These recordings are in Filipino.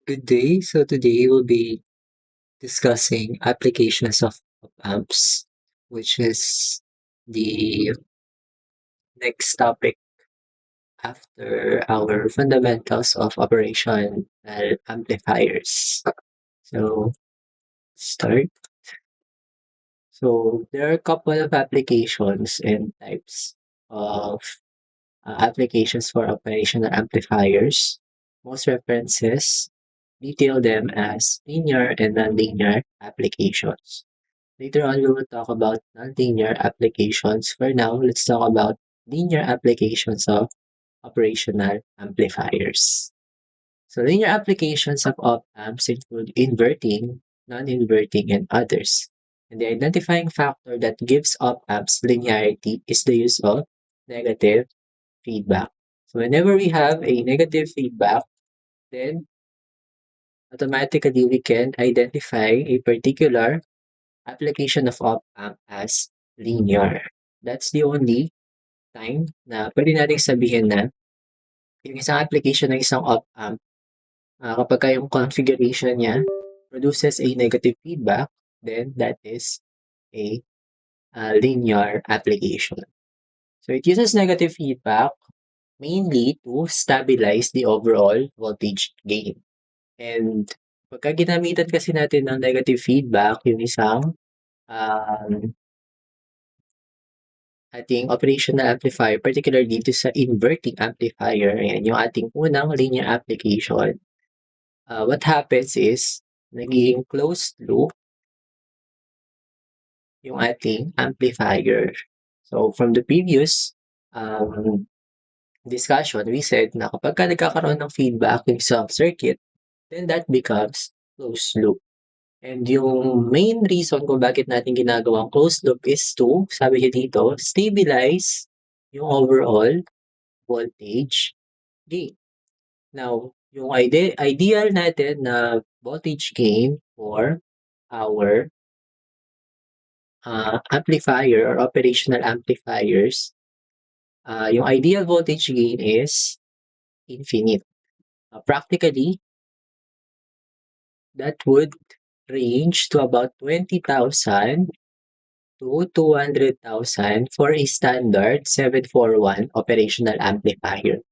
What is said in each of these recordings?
Good day. So today we'll be discussing applications of amps, which is the next topic after our fundamentals of operational amplifiers. So start. So there are a couple of applications and types of applications for operational amplifiers. Most references detail them as linear and nonlinear applications. Later on, we will talk about nonlinear applications. For now, let's talk about linear applications of operational amplifiers. So linear applications of op-amps include inverting, non-inverting, and others. And the identifying factor that gives op-amps linearity is the use of negative feedback. So whenever we have a negative feedback, then automatically we can identify a particular application of op-amp as linear. That's the only time na pwede nating sabihin na yung isang application ng isang op-amp, kapagka yung configuration niya produces a negative feedback, then that is a linear application. So it uses negative feedback mainly to stabilize the overall voltage gain. And pagka ginamitan kasi natin ng negative feedback yung isang um, ating operational amplifier, particularly dito sa inverting amplifier, ayan, yung ating unang linear application, what happens is, nagiging closed loop yung ating amplifier. So, from the previous um, discussion, we said na kapag ka nagkakaroon ng feedback yung isang circuit, then that becomes closed loop. And yung main reason kung bakit natin ginagawang closed loop is to, sabi niya dito, stabilize yung overall voltage gain. Now, yung ideal natin na voltage gain for our amplifier or operational amplifiers, yung ideal voltage gain is infinite. Practically, that would range to about 20,000 to 200,000 for a standard 741 operational amplifier.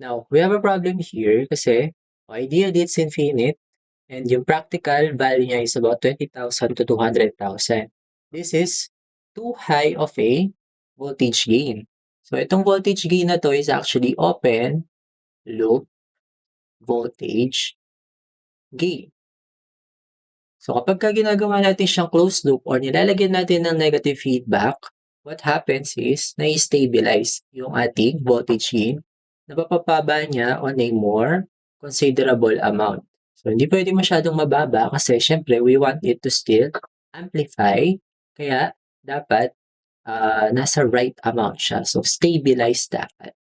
Now, we have a problem here kasi ideally it's infinite and yung practical value niya is about 20,000 to 200,000. This is too high of a voltage gain. So itong voltage gain na to is actually open loop voltage gain. So kapag ka ginagawa natin siyang closed loop or nilalagyan natin ng negative feedback, what happens is na-stabilize yung ating voltage gain. Napapababa niya on a more considerable amount. So hindi pwede masyadong mababa kasi syempre we want it to still amplify. Kaya dapat nasa right amount siya. So stabilize dapat.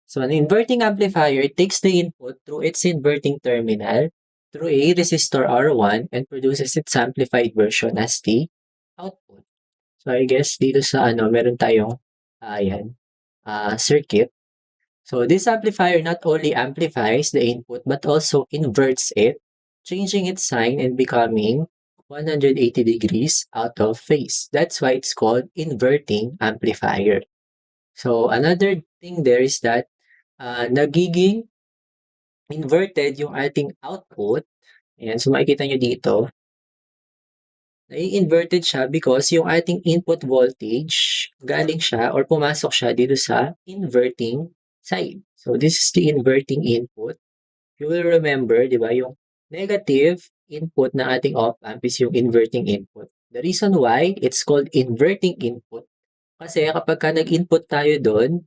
So an inverting amplifier takes the input through its inverting terminal through a resistor R1 and produces its amplified version as the output. So I guess dito sa meron tayong ayan, circuit. So this amplifier not only amplifies the input but also inverts it, changing its sign and becoming 180 degrees out of phase. That's why it's called inverting amplifier. So another thing there is that nagiging inverted yung ating output. Ayan, so makikita nyo dito, nai-inverted siya because yung ating input voltage, galing siya or pumasok siya dito sa inverting side. So this is the inverting input. You will remember, di ba, yung negative input na ating op-amp is yung inverting input. The reason why it's called inverting input, kasi kapag ka nag-input tayo doon,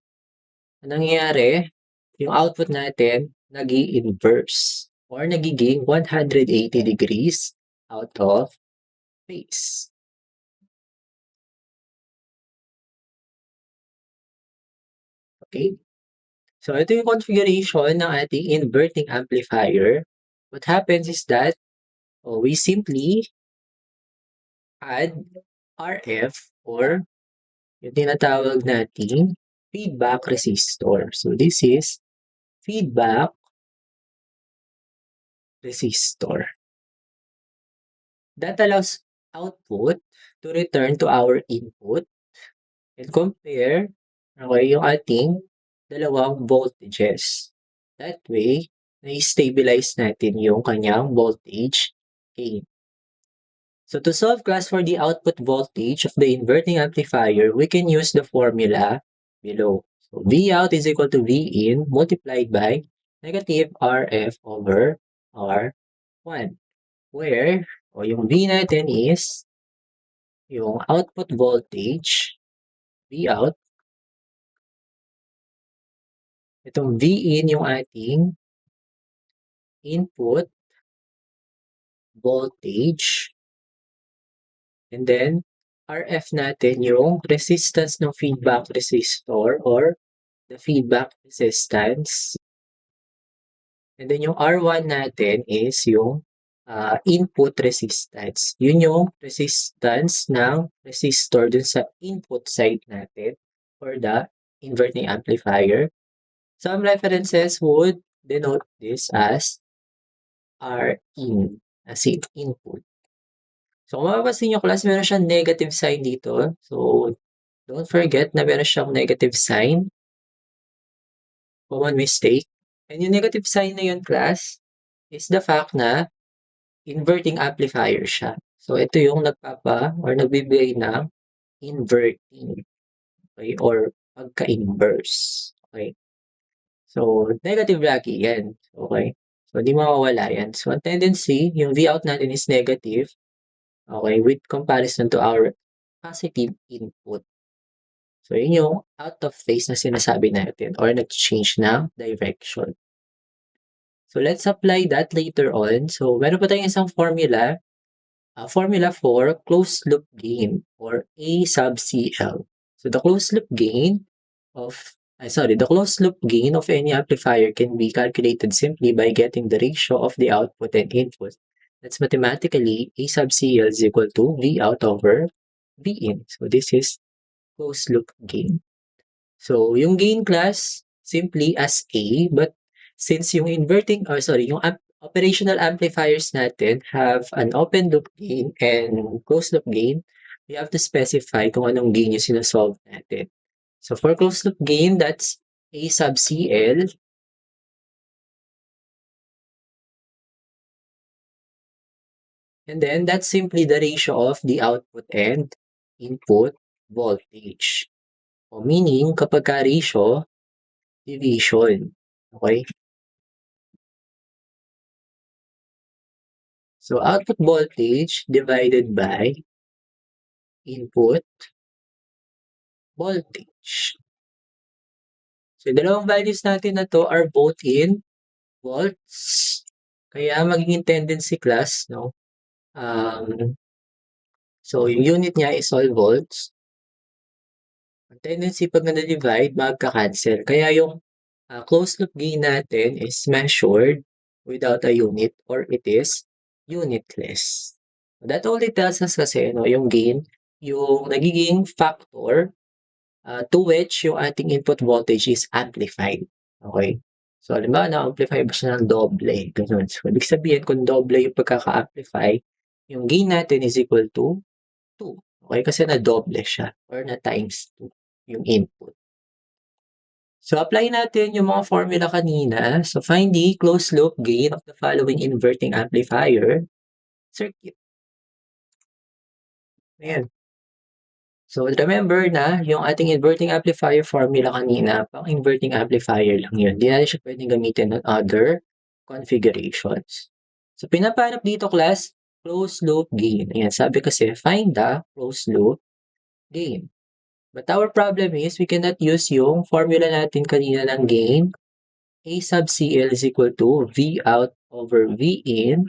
ang nangyayari, yung output natin nag-i-inverse or nagiging 180 degrees out of phase. Okay? So, ito yung configuration ng ating inverting amplifier. What happens is that we simply add RF or yung tinatawag nating feedback resistor. So, this is feedback resistor. That allows output to return to our input and compare, okay, yung ating dalawang voltages. That way, na-stabilize natin yung kanyang voltage gain. So to solve class for the output voltage of the inverting amplifier, we can use the formula below. So V out is equal to V in multiplied by negative RF over R1, where yung V natin is yung output voltage, V out. Itong V in yung ating input voltage. And then, RF natin yung resistance ng feedback resistor or the feedback resistance. And then yung R1 natin is yung input resistance. Yun yung resistance ng resistor dun sa input side natin for the inverting amplifier. Some references would denote this as R in, as in input. So kung mapapansin nyo class, meron siyang negative sign dito. So don't forget na meron siyang negative sign. Common mistake. And yung negative sign na yun class is the fact na inverting amplifier siya. So ito yung or nagbibigay ng inverting, okay, or pagka-inverse. Okay. So negative lagi yan. Okay. So di mawawala yan. So ang tendency, yung V out natin is negative, okay, with comparison to our positive input. So yun yung out of phase na sinasabi natin or nag-change ng direction. So let's apply that later on. So meron pa tayong isang formula, formula for closed loop gain or A sub CL. So the closed loop gain of any amplifier can be calculated simply by getting the ratio of the output and input. That's mathematically A sub CL is equal to V out over V in. So this is closed loop gain. So yung gain class simply as A, but since yung operational amplifiers natin have an open loop gain and closed loop gain, we have to specify kung anong gain yung sinasolve natin. So for closed loop gain, that's A sub CL. And then that's simply the ratio of the output and input voltage. O meaning, kapag ka ratio, division. Okay? So output voltage divided by input voltage. So dalawang values natin na to are both in volts. Kaya magiging tendency class, no? So yung unit niya is all volts. Ang tendency pag na-divide, magka-cancel. Kaya yung closed loop gain natin is measured without a unit or it is unitless. That only tells us kasi no, yung gain, yung nagiging factor to which yung ating input voltage is amplified. Okay? So, halimbawa, na-amplify ba siya ng doble? Ganun. So, ibig sabihin, kung doble yung pagkaka-amplify, yung gain natin is equal to 2. Okay? Kasi na-doble siya or na-times 2 yung input. So, apply natin yung mga formula kanina. So, find the closed loop gain of the following inverting amplifier circuit. Ayan. So, remember na yung ating inverting amplifier formula kanina, pang inverting amplifier lang yun. Hindi natin siya pwedeng gamitin on other configurations. So, pinapanap dito class, closed loop gain. Ayan, sabi kasi, find the closed loop gain. But our problem is, we cannot use yung formula natin kanina ng gain. A sub CL is equal to V out over V in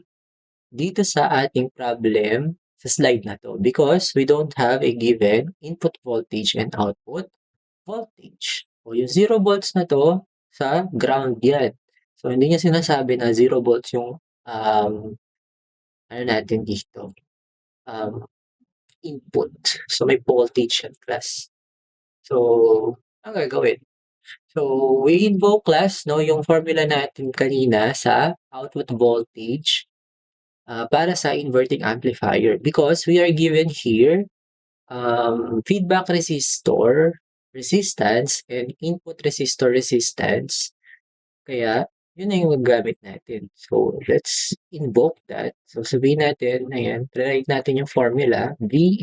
dito sa ating problem sa slide na to because we don't have a given input voltage and output voltage. O yung 0 volts na to sa ground yan. So hindi niya sinasabi na 0 volts yung ano natin dito input. So may voltage yan class. So ang gagawin? So, we invoke class, no, yung formula natin kanina sa output voltage para sa inverting amplifier because we are given here feedback resistor resistance and input resistor resistance. Kaya, yun na yung gamit natin. So, let's invoke that. So, sabihin natin, ayan, try natin yung formula. V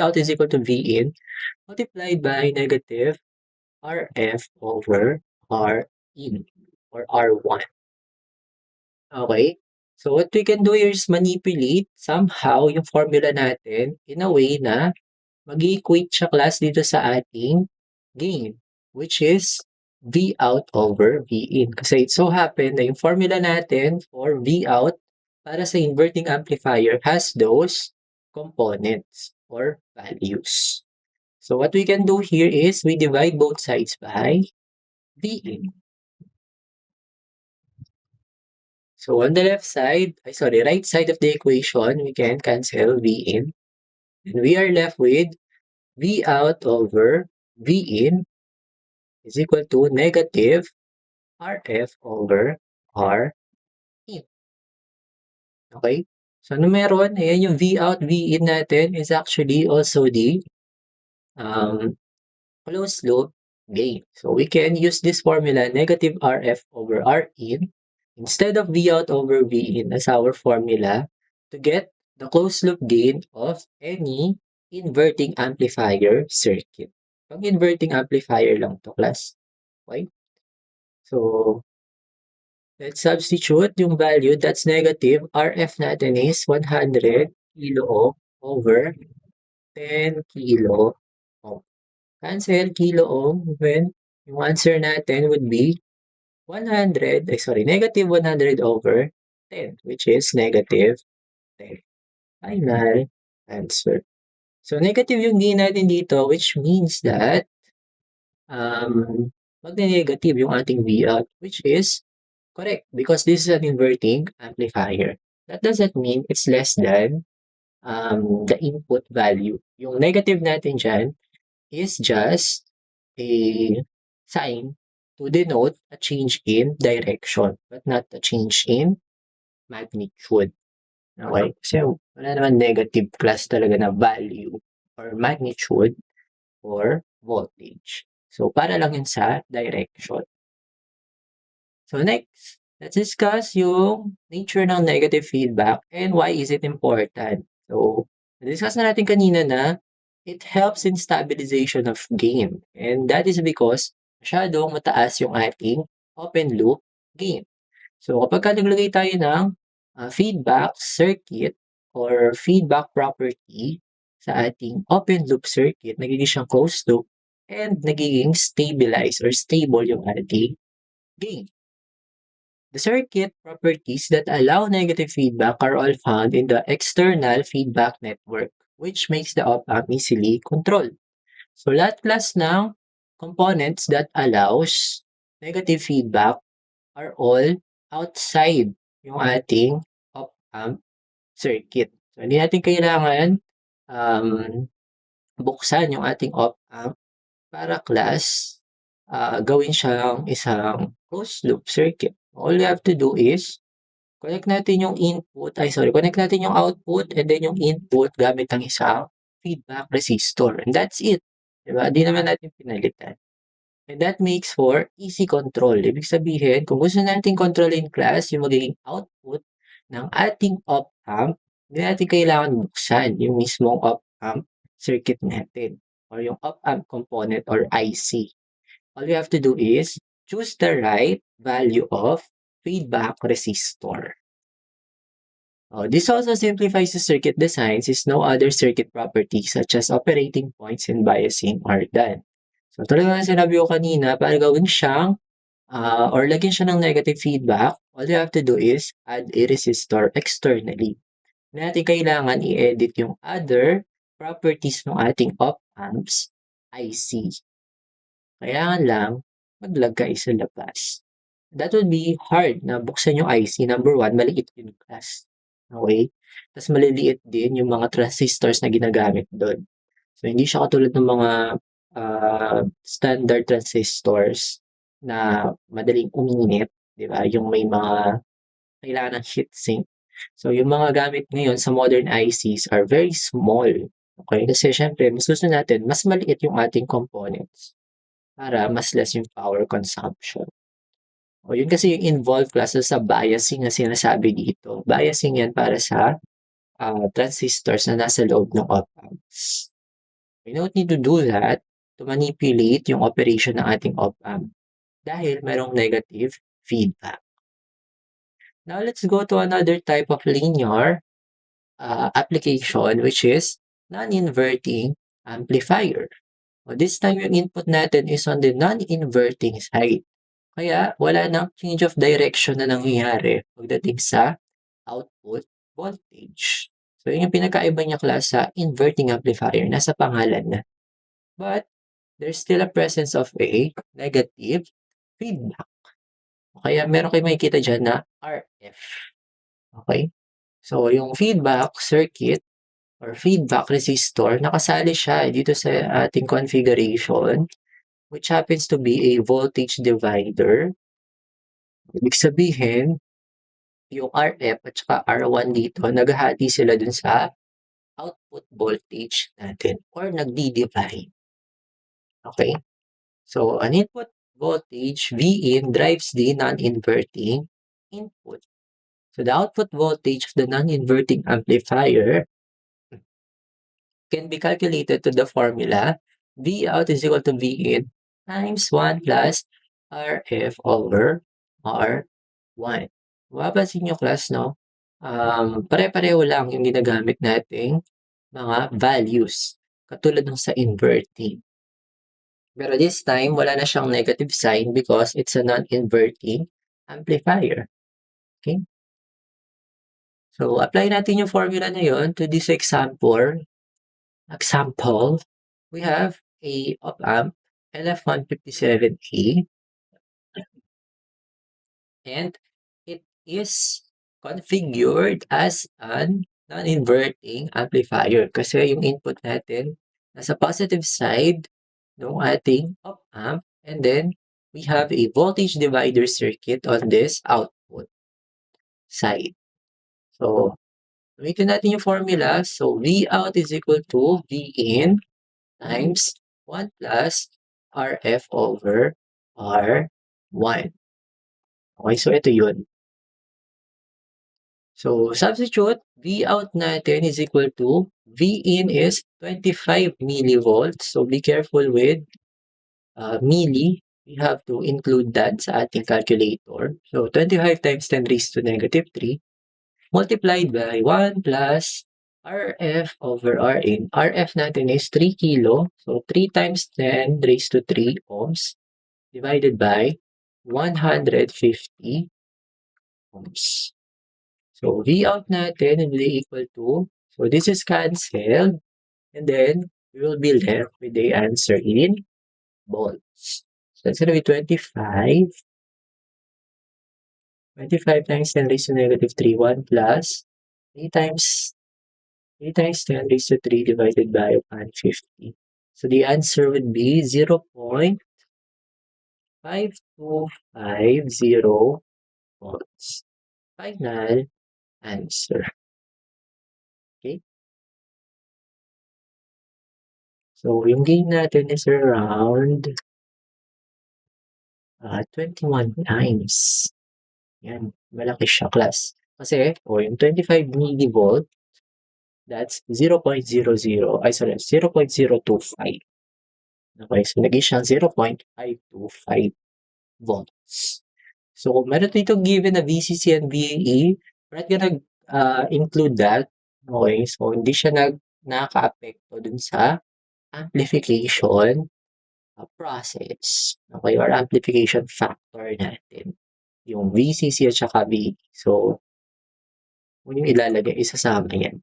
out is equal to V in multiplied by negative RF over R in or R1. Okay? So, what we can do here is manipulate somehow yung formula natin in a way na mag-equate siya class dito sa ating gain, which is V out over V in. Kasi it so happen na yung formula natin for V out para sa inverting amplifier has those components or values. So what we can do here is we divide both sides by V in. So on the right side of the equation, we can cancel V in. And we are left with V out over V in is equal to negative RF over R in. Okay? So, ano meron? Ayan yung V out, V in natin is actually also the um, closed loop gain. So, we can use this formula, negative RF over R in, instead of V out over V in as our formula to get the closed loop gain of any inverting amplifier circuit. Pag inverting amplifier lang to class. Okay? So, let's substitute yung value that's negative. RF natin is 100 kilo ohm over 10 kilo ohm. Cancel kilo ohm when yung answer natin would be negative 100 over 10, which is negative 10. Final answer. So, negative yung gain natin dito, which means that um, magne-negative yung ating V out, which is correct, because this is an inverting amplifier. That doesn't mean it's less than the input value. Yung negative natin dyan is just a sign to denote a change in direction, but not a change in magnitude. Okay? Kasi wala naman negative class talaga na value or magnitude or voltage. So, para lang yun sa direction. So next, let's discuss yung nature ng negative feedback and why is it important. So, discuss na natin kanina na it helps in stabilization of gain. And that is because masyadong mataas yung ating open loop gain. So kapag naglagay tayo ng feedback circuit or feedback property sa ating open loop circuit, nagiging siyang closed loop and nagiging stabilized or stable yung ating gain. The circuit properties that allow negative feedback are all found in the external feedback network, which makes the op-amp easily controlled. So, lahat class ng components that allows negative feedback are all outside yung ating op-amp circuit. So, hindi natin kailangan um, buksan yung ating op-amp para class gawin siyang isang closed loop circuit. All you have to do is connect natin yung connect natin yung output and then yung input gamit ang isang feedback resistor. And that's it. Diba? Di naman natin pinalitan. And that makes for easy control. Ibig sabihin, kung gusto natin controlin class yung magiging output ng ating op-amp, hindi natin kailangan buksan yung mismong op-amp circuit natin or yung op-amp component or IC. All you have to do is choose the right value of feedback resistor. This also simplifies the circuit design since no other circuit properties such as operating points and biasing are done. So tulad nga sinabi ko kanina, para gawin siyang or lagyan siya ng negative feedback, all you have to do is add a resistor externally. Hindi natin kailangan i-edit yung other properties ng ating op-amps IC. Kailangan lang maglagay sa labas. That would be hard na buksan yung IC. Number one, maliit yung class. Okay? Tapos maliliit din yung mga transistors na ginagamit doon. So, hindi siya katulad ng mga standard transistors na madaling uminit, 'di ba, yung may mga kailangan ng heat sink. So, yung mga gamit ngayon sa modern ICs are very small, okey? Kasi siyempre mas gusto natin mas maliit yung ating components para mas less yung power consumption. O yun kasi yung involved klase sa biasing na sinasabi dito. Biasing yan para sa, transistors na nasa loob ng op-amps. We don't need to do that to manipulate yung operation ng ating op-amp dahil merong negative feedback. Now let's go to another type of linear, application which is non-inverting amplifier. O this time yung input natin is on the non-inverting side. Kaya wala ng change of direction na nangyayari pagdating sa output voltage. So yun yung pinagkaiba niya class sa inverting amplifier, nasa pangalan na. But there's still a presence of a negative feedback. Kaya meron kayong makikita dyan na RF. Okay? So yung feedback circuit or feedback resistor, nakasali siya dito sa ating configuration, which happens to be a voltage divider. Ibig sabihin, yung RF at saka R1 dito, naghahati sila dun sa output voltage natin or nagdi-divide. Okay? So, an input voltage, Vin, drives the non-inverting input. So, the output voltage of the non-inverting amplifier can be calculated to the formula V out is equal to V in times 1 plus RF over R1. Mapapansin nyo class, no? Pare-pareho lang yung ginagamit nating mga values katulad ng sa inverting. Pero this time, wala na siyang negative sign because it's a non-inverting amplifier. Okay? So, apply natin yung formula na yun to this example. We have a op-amp LF157A and it is configured as an non-inverting amplifier kasi yung input natin nasa positive side ng ating op-amp and then we have a voltage divider circuit on this output side. So, gamitin natin yung formula. So, V out is equal to V in times 1 plus RF over R1. Okay, so ito yun. So, substitute, V out natin is equal to, V in is 25 millivolts. So, be careful with milli. We have to include that sa ating calculator. So, 25 times 10 raised to negative 3 multiplied by 1 plus RF over Rin. RF natin is 3 kilo. So, 3 times 10 raised to 3 ohms divided by 150 ohms. So, V out natin will be equal to, so this is cancelled, and then we will be left with the answer in volts. So, that's going to be 25. 25 times 10 raised to negative 3, 1 plus 3 times 10 raised to 3 divided by 150. So, the answer would be 0.5250 volts. Final answer. Okay? So, yung gain natin is around 21 times. Yan, malaki siya class. Kasi, yung 25 millivolt, that's 0.00, 0.025. Okay, so naging siyang 0.525 volts. So, kung meron dito given na VCC and VAE, we're not gonna include that. Okay, so hindi siya nakaka-apekto dun sa amplification process. Okay, or amplification factor natin. Yung VCC at saka VAE. So, kung yung ilalagay, isasama yan.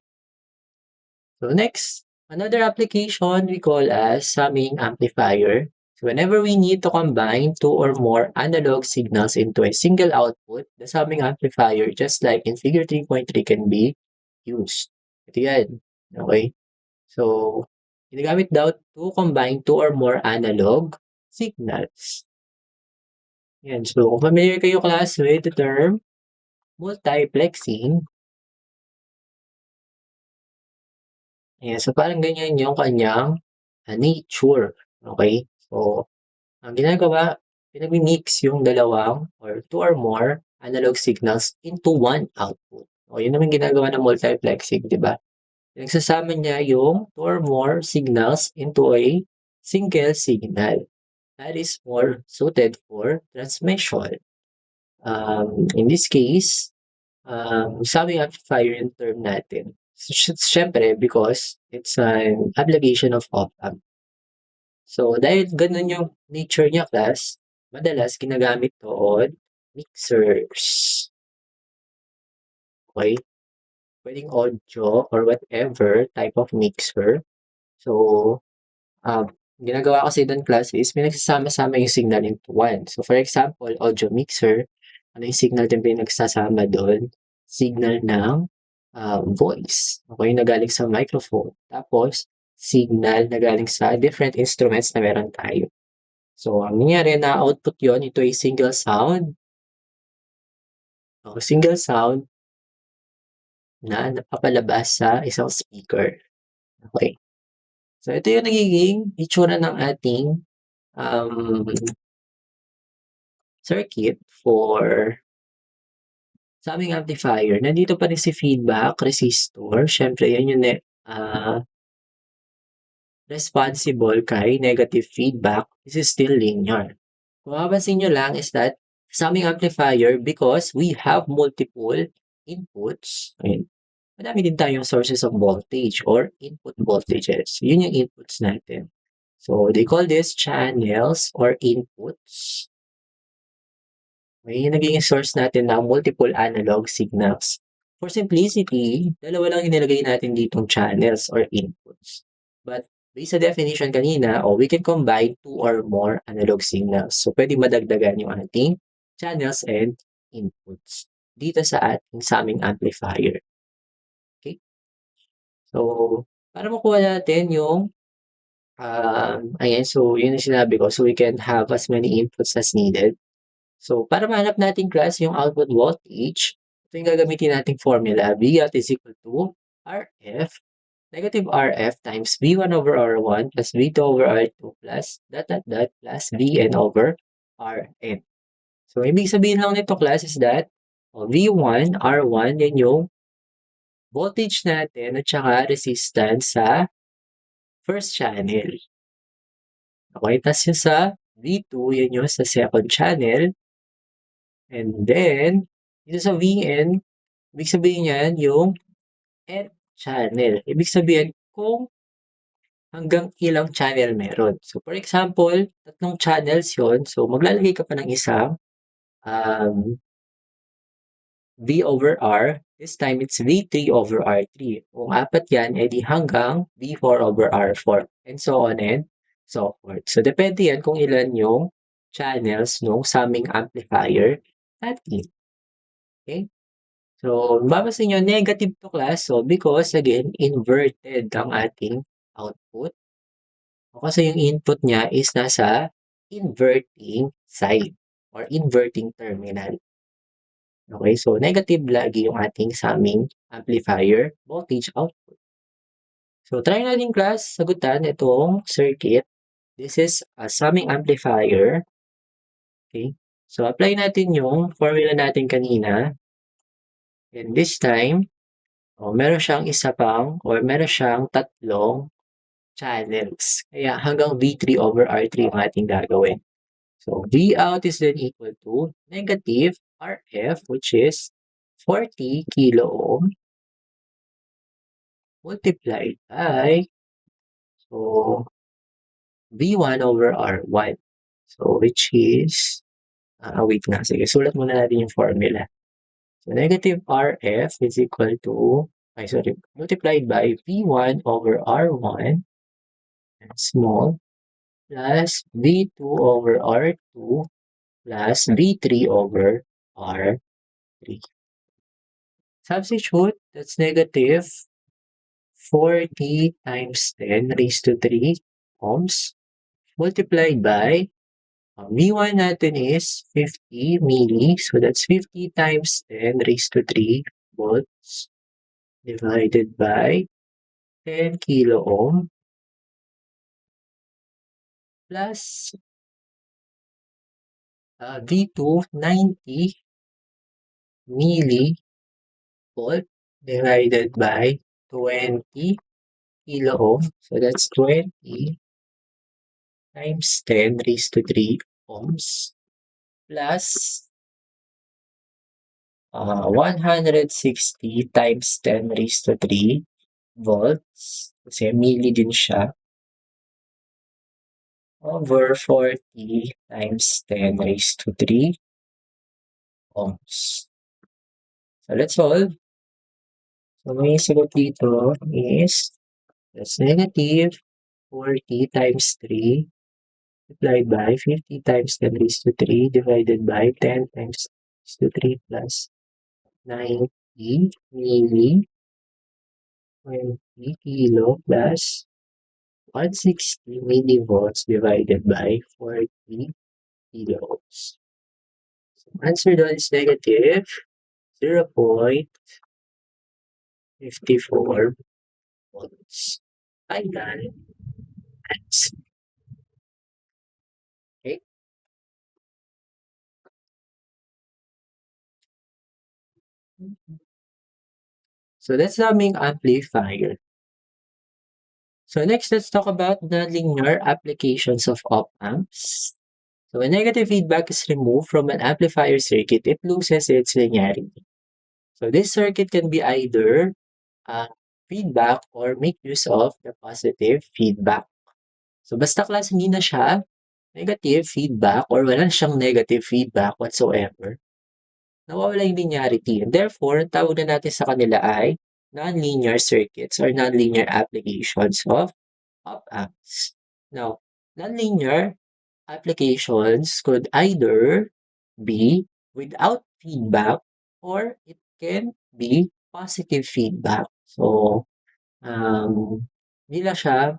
So next, another application we call as summing amplifier. So whenever we need to combine two or more analog signals into a single output, the summing amplifier, just like in figure 3.3, can be used. Ito yan. Okay? So, ginagamit daw to combine two or more analog signals. Yan. So, kung familiar kayo class with the term multiplexing, ayan, so parang ganyan yung kanyang nature. Okay? So, ang ginagawa, pinagmi-mix yung dalawang or two or more analog signals into one output. O, yun naman ginagawa ng multiplexing, di ba? Nagsasama niya yung two or more signals into a single signal that is more suited for transmission. In this case, summing amplifier yung term natin. Siyempre, because it's an application of op-amp. So, dahil ganun yung nature niya, class, madalas ginagamit doon mixers. Okay? Pwedeng audio or whatever type of mixer. So, ginagawa kasi doon, class, is pinagsasama-sama yung signal into one. So, for example, audio mixer, ano yung signal din pinagsasama doon? Signal ng voice. Okay, na galing sa microphone. Tapos, signal na galing sa different instruments na meron tayo. So, ang nangyari na output yon ito ay single sound. O, single sound na napapalabas sa isang speaker. Okay. So, ito yung nagiging itsura ng ating um, circuit for summing amplifier. Nandito pa rin si feedback resistor. Siyempre, yan yung responsible kay negative feedback. This is still linear. Kung mapapansin nyo lang is that summing amplifier, because we have multiple inputs, ayun, madami din tayong sources of voltage or input voltages. Yun yung inputs natin. So, they call this channels or inputs. May naging source natin ng multiple analog signals. For simplicity, dalawa lang inilagay natin ditong channels or inputs. But based sa definition kanina, we can combine two or more analog signals. So, pwede madagdagan yung ating channels and inputs dito sa ating summing amplifier. Okay? So, para makuha natin yung ayan, so yun yung sinabi ko. So, we can have as many inputs as needed. So, para mahanap natin, class, yung output voltage, ito yung gagamitin nating formula. V out is equal to RF, negative RF times V1 over R1 plus V2 over R2 plus dot plus Vn over Rn. So, ibig sabihin lang nito, class, is that V1, R1, yan yung voltage natin at saka resistance sa first channel. Okay, tapos yung sa V2, yan yung sa second channel. And then, dito sa Vn, ibig sabihin yan yung nth channel. Ibig sabihin kung hanggang ilang channel meron. So, for example, tatlong channels yon. So, maglalagay ka pa ng isang um, V over R. This time, it's V3 over R3. Kung apat yan, edi hanggang V4 over R4. And so on and so forth. So, depende yan kung ilan yung channels ng summing amplifier natin. Okay? So, mapapansin nyo, negative to, class. So, because, again, inverted ang ating output. O kasi yung input niya is nasa inverting side or inverting terminal. Okay, so negative lagi yung ating summing amplifier voltage output. So, try natin, class, sagutan itong circuit. This is a summing amplifier. Okay, so apply natin yung formula natin kanina. And this time, meron siyang isa pang or meron siyang tatlong channels. Kaya hanggang V3 over R3 ang ating gagawin. So, V out is then equal to negative RF, which is 40 kilo ohm multiplied by, so, V1 over R1. So, which is, wait nga, sige, sulat muna natin yung formula. So, negative RF is equal to, multiplied by V1 over R1, small, plus V2 over R2 plus V3 over R3. Substitute, that's negative 40 times 10 raised to 3 ohms multiplied by V1 natin is 50 milli. So that's 50 times 10 raised to 3 volts divided by 10 kilo ohm plus V2 90 milli volt divided by 20 kilo ohm. So that's 20 times 10 raised to 3 ohms plus 160 times 10 raised to 3 volts, kasi milli din siya, over 40 times 10 raised to 3 ohms. So let's solve. So may sagot dito is, that's negative 40 times 3 multiplied by 50 times 10 raised to 3 divided by 10 times 10 raised to 3 plus 90 milli 20 kilo plus 160 millivolts divided by 40 kiloohms. So answer doon is negative 0.54 volts. Final answer. Okay? So that's the aming amplifier. So next, let's talk about nonlinear applications of op-amps. So when negative feedback is removed from an amplifier circuit, it loses its linearity. So this circuit can be either feedback or make use of the positive feedback. So basta klase hindi na siya negative feedback or wala na siyang negative feedback whatsoever, nawawala yung linearity. And therefore, ang tawag na natin sa kanila ay nonlinear circuits or nonlinear applications of op-amps. Now, nonlinear applications could either be without feedback or it can be positive feedback. So, hindi lang siya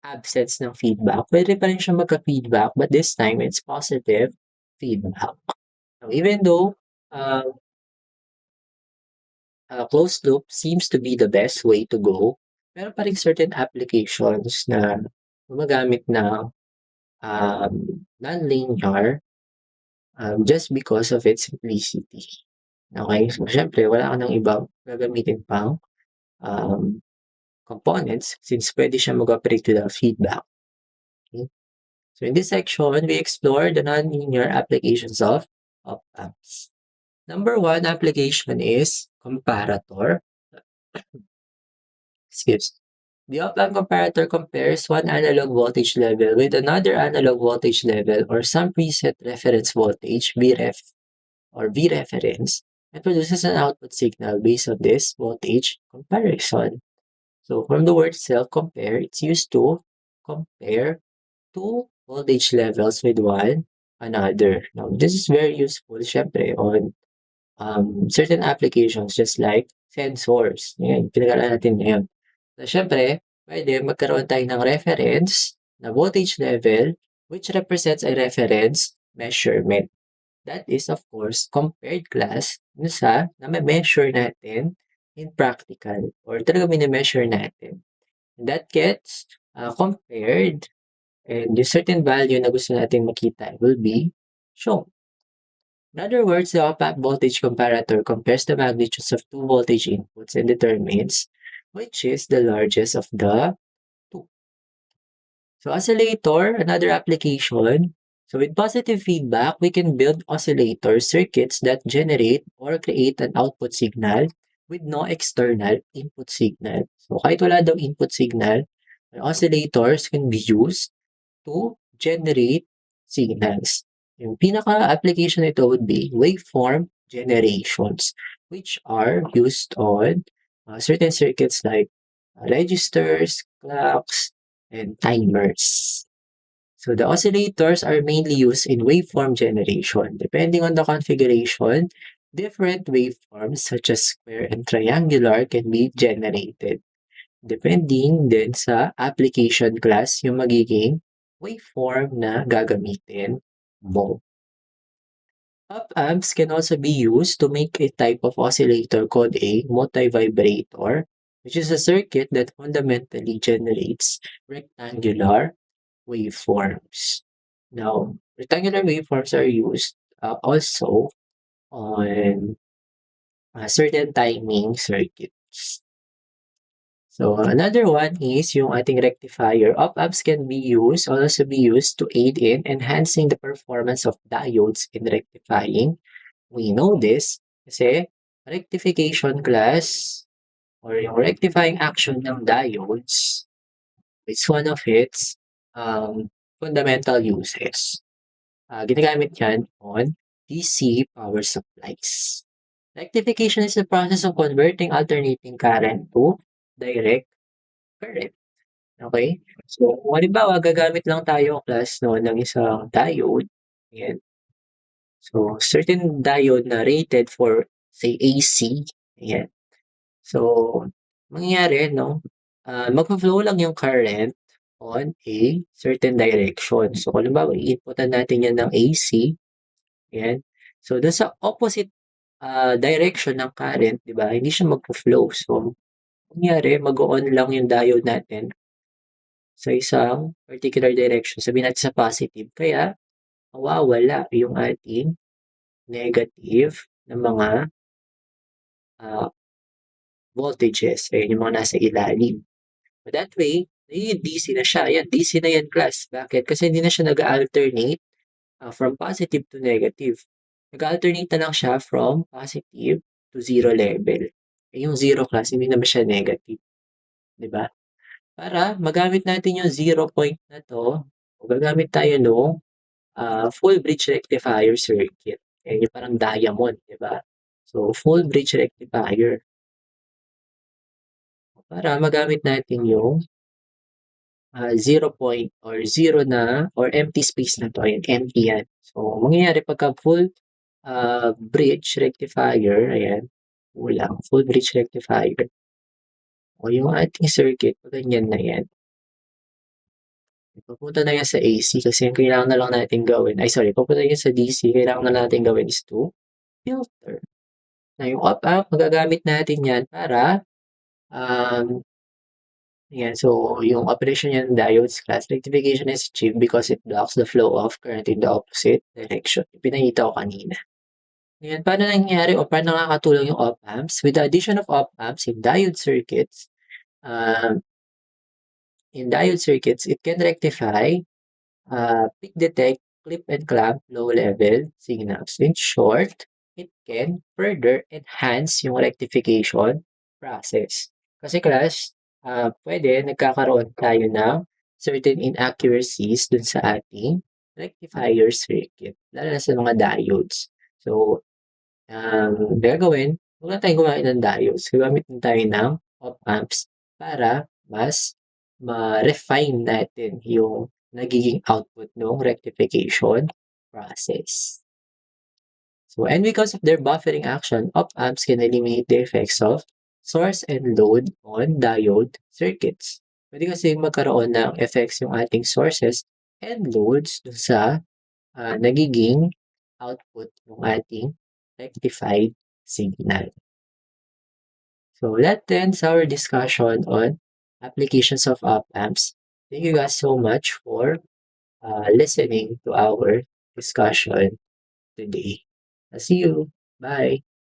absence ng feedback. Pwede pa rin siya magka-feedback, but this time it's positive feedback. Now, even though closed loop seems to be the best way to go, meron pa rin certain applications na gumagamit ng non-linear just because of its simplicity. Okay? So, syempre, wala ka ng ibang gagamitin pang um, components since pwede siya mag-operate without feedback. Okay? So in this section, we explore the nonlinear applications of op-amps. Number one application is comparator. Excuse. The op-amp comparator compares one analog voltage level with another analog voltage level or some preset reference voltage, Vref or V-reference, and produces an output signal based on this voltage comparison. So from the word itself, compare, it's used to compare two voltage levels with one another. Now, this is very useful, syempre, on certain applications just like sensors. Yan, pinag-aralan natin ngayon. So, syempre, pwede magkaroon tayo ng reference na voltage level which represents a reference measurement. That is, of course, compared class dun sa na-measure natin in practical or talaga mini-measure natin. And that gets compared and the certain value na gusto natin makita will be shown. In other words, the op-amp voltage comparator compares the magnitudes of two voltage inputs and determines which is the largest of the two. So oscillator, another application. So with positive feedback, we can build oscillator circuits that generate or create an output signal with no external input signal. So kahit wala daw input signal, oscillators can be used to generate signals. Yung pinaka-application nito would be waveform generations, which are used on certain circuits like registers, clocks, and timers. So the oscillators are mainly used in waveform generation. Depending on the configuration, different waveforms such as square and triangular can be generated. Depending din sa application class yung magiging waveform na gagamitin mo. Op amps can also be used to make a type of oscillator called a multivibrator, which is a circuit that fundamentally generates rectangular waveforms. Now, rectangular waveforms are used also on certain timing circuits. So another one is yung ating rectifier. Op-amps can be used, also be used to aid in enhancing the performance of diodes in rectifying. We know this kasi rectification class or yung rectifying action ng diodes is one of its fundamental uses. Ginagamit yan on DC power supplies. Rectification is the process of converting alternating current to direct current. Okay? So, kung halimbawa, gagamit lang tayo class no, ng isang diode. Ayan. So, certain diode na rated for, say, AC. Ayan. So, mangyayari, no, magpa-flow lang yung current on a certain direction. So, kung halimbawa, i-inputan natin yan ng AC. Ayan. So, dun sa opposite direction ng current, di ba, hindi siya magpo-flow. So, mangyayari, mag-on lang yung diode natin sa isang particular direction, sabihin natin sa positive. Kaya mawawala yung ating negative na mga ah, voltages, ayun yung mga nasa ilalim. So that way, DC na siya. Ayan, DC na yan class. Bakit? Kasi hindi na siya nag-alternate from positive to negative. Nag-alternate na lang siya from positive to zero level. Eh, yung zero class, hindi naman siya negative. Di ba? Para magamit natin yung zero point na to, gagamit tayo nung full bridge rectifier circuit. Yan yung parang diamond, di ba? So, full bridge rectifier. Para magamit natin yung zero point or zero na or empty space na to. Ayan, empty yan. So, mangyayari pagka full bridge rectifier, ayan, kulang, full bridge rectifier. O yung ating circuit, ganyan na yan. Papunta na yan sa AC kasi yung kailangan na lang natin gawin, ay sorry, papunta yan sa DC, kailangan na natin gawin is to filter. Na yung op-amp, magagamit natin yan para, yan, so yung operation niya ng diodes class rectification is achieved because it blocks the flow of current in the opposite direction. Pinakita ko kanina. Ngayon, paano nangyayari o paano nakakatulong yung op-amps? With the addition of op-amps um, in diode circuits, it can rectify peak detect, clip and clamp, low level signals. In short, it can further enhance yung rectification process. Kasi class, pwede nagkakaroon tayo ng certain inaccuracies dun sa ating rectifier circuit, lalo na sa mga diodes. So, gagawin, huwag na tayong gumamit ng diodes. Gagamit din tayo ng op-amps para mas ma-refine natin yung nagiging output ng rectification process. So, and because of their buffering action, op-amps can eliminate the effects of source and load on diode circuits. Pwede kasi magkaroon ng effects yung ating sources and loads dun sa nagiging output ng ating rectified signal. So that ends our discussion on applications of op-amps. Thank you guys so much for listening to our discussion today. I'll see you. Bye.